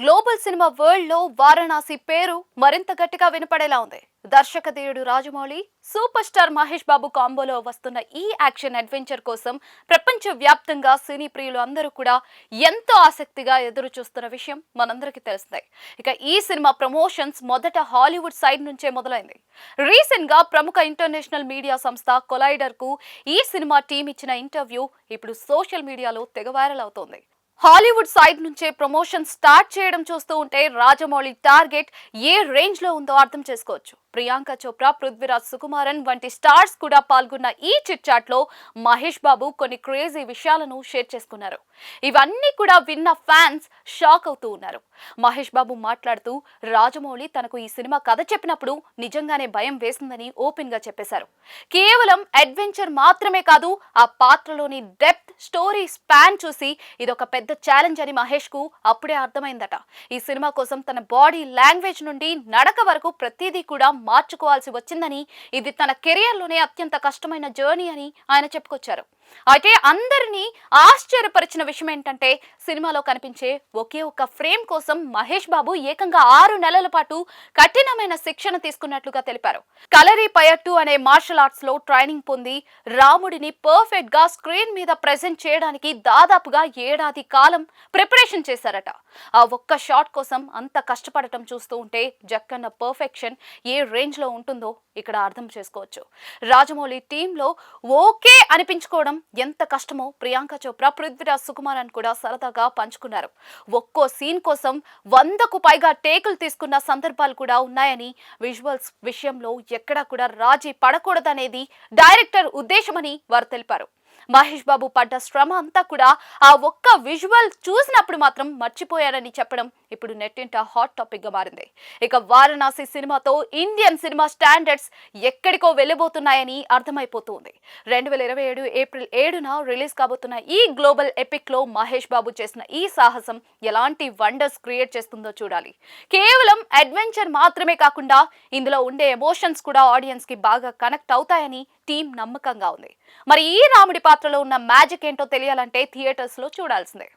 Global cinema world లో వారణాసి పేరు మరింత గట్టిగా వినపడేలా ఉంది. దర్శకధీరుడు రాజమౌళి, సూపర్ స్టార్ మహేష్ బాబు కాంబోలో వస్తున్న ఈ యాక్షన్ అడ్వెంచర్ కోసం ప్రపంచ వ్యాప్తంగా సినీ ప్రియులు అందరూ కూడా ఎంతో ఆసక్తిగా ఎదురు చూస్తున్న విషయం మనందరికీ తెలిసిందే. ఇక ఈ సినిమా ప్రమోషన్స్ మొదట హాలీవుడ్ సైడ్ నుంచే మొదలైంది. రీసెంట్ గా ప్రముఖ ఇంటర్నేషనల్ మీడియా సంస్థ కొలైడర్ కు ఈ సినిమా టీం ఇచ్చిన ఇంటర్వ్యూ ఇప్పుడు సోషల్ మీడియాలో తెగ వైరల్ అవుతోంది. హాలీవుడ్ సైడ్ నుంచే ప్రమోషన్ స్టార్ట్ చేయడం చూస్తూ ఉంటే రాజమౌళి టార్గెట్ ఏ రేంజ్ లో ఉందో అర్థం చేసుకోవచ్చు. ప్రియాంక చోప్రా, పృథ్వీరాజ్ సుకుమారన్ వంటి స్టార్స్ కూడా పాల్గొన్న ఈ చిట్ చాట్ లో మహేష్ బాబు కొన్ని క్రేజీ విషయాలను షేర్ చేసుకున్నారు. ఇవన్నీ కూడా విన్న ఫ్యాన్స్ షాక్ అవుతూ ఉన్నారు. మహేష్ బాబు మాట్లాడుతూ రాజమౌళి తనకు ఈ సినిమా కథ చెప్పినప్పుడు నిజంగానే భయం వేసిందని ఓపెన్ గా చెప్పేశారు. కేవలం అడ్వెంచర్ మాత్రమే కాదు, ఆ పాత్రలోని డెప్త్, స్టోరీ స్పాన్ చూసి ఇదొక పెద్ద ఛాలెంజ్ అని మహేష్ కు అప్పుడే అర్థమైందట. ఈ సినిమా కోసం తన బాడీ లాంగ్వేజ్ నుండి నడక వరకు ప్రతిదీ కూడా మార్చుకోవాల్సి వచ్చిందని, ఇది తన కెరియర్ లోనే అత్యంత కష్టమైన జర్నీ అని ఆయన చెప్పుకొచ్చారు. అయితే అందరినీ ఆశ్చర్యపరిచిన విషయం ఏంటంటే, సినిమాలో కనిపించే ఒకే ఒక్క ఫ్రేమ్ కోసం మహేష్ బాబు ఏకంగా 6 నెలల పాటు కఠినమైన శిక్షణ తీసుకున్నట్లుగా తెలిపారు. కలరిపయట్టు అనే మార్షల్ ఆర్ట్స్ లో ట్రైనింగ్ పొంది రాముడిని పర్ఫెక్ట్ గా స్క్రీన్ మీద ప్రెజెంట్ చేయడానికి దాదాపుగా 1 ఏడాది కాలం ప్రిపరేషన్ చేశారట. ఆ ఒక్క షాట్ కోసం అంత కష్టపడటం చూస్తూ ఉంటే జక్కన్న పర్ఫెక్షన్ ఏ రేంజ్ లో ఉంటుందో ఇక్కడ అర్థం చేసుకోవచ్చు. రాజమౌళి టీంలో ఓకే అనిపించుకోవడం ఎంత కష్టమో ప్రియాంక చోప్రా, పృథ్వీరాజ్ సుకుమారన్ కూడా సరదాగా పంచుకున్నారు. ఒక్కో సీన్ కోసం 100కు పైగా టేకులు తీసుకున్న సందర్భాలు కూడా ఉన్నాయని, విజువల్స్ విషయంలో ఎక్కడా కూడా రాజీ పడకూడదనేది డైరెక్టర్ ఉద్దేశమని వారు తెలిపారు. మహేష్ బాబు పడ్డ శ్రమ అంతా కూడా ఆ ఒక్క విజువల్ చూసినప్పుడు మాత్రం మర్చిపోయారని చెప్పడం ఇప్పుడు నెట్టింట హాట్ టాపిక్ గా మారింది. ఇక వారణాసి సినిమాతో ఇండియన్ సినిమా స్టాండర్డ్స్ ఎక్కడికో వెళ్ళబోతున్నాయని అర్థమైపోతుంది. 2027 ఏప్రిల్ 7న రిలీజ్ కాబోతున్న ఈ గ్లోబల్ ఎపిక్ లో మహేష్ బాబు చేసిన ఈ సాహసం ఎలాంటి వండర్స్ క్రియేట్ చేస్తుందో చూడాలి. కేవలం అడ్వెంచర్ మాత్రమే కాకుండా ఇందులో ఉండే ఎమోషన్స్ కూడా ఆడియన్స్ కి బాగా కనెక్ట్ అవుతాయని టీం నమ్మకంగా ఉంది. మరి ఈ రాముడి పాత్రలో ఉన్న మ్యాజిక్ ఏంటో తెలియాలంటే థియేటర్స్ లో చూడాల్సిందే.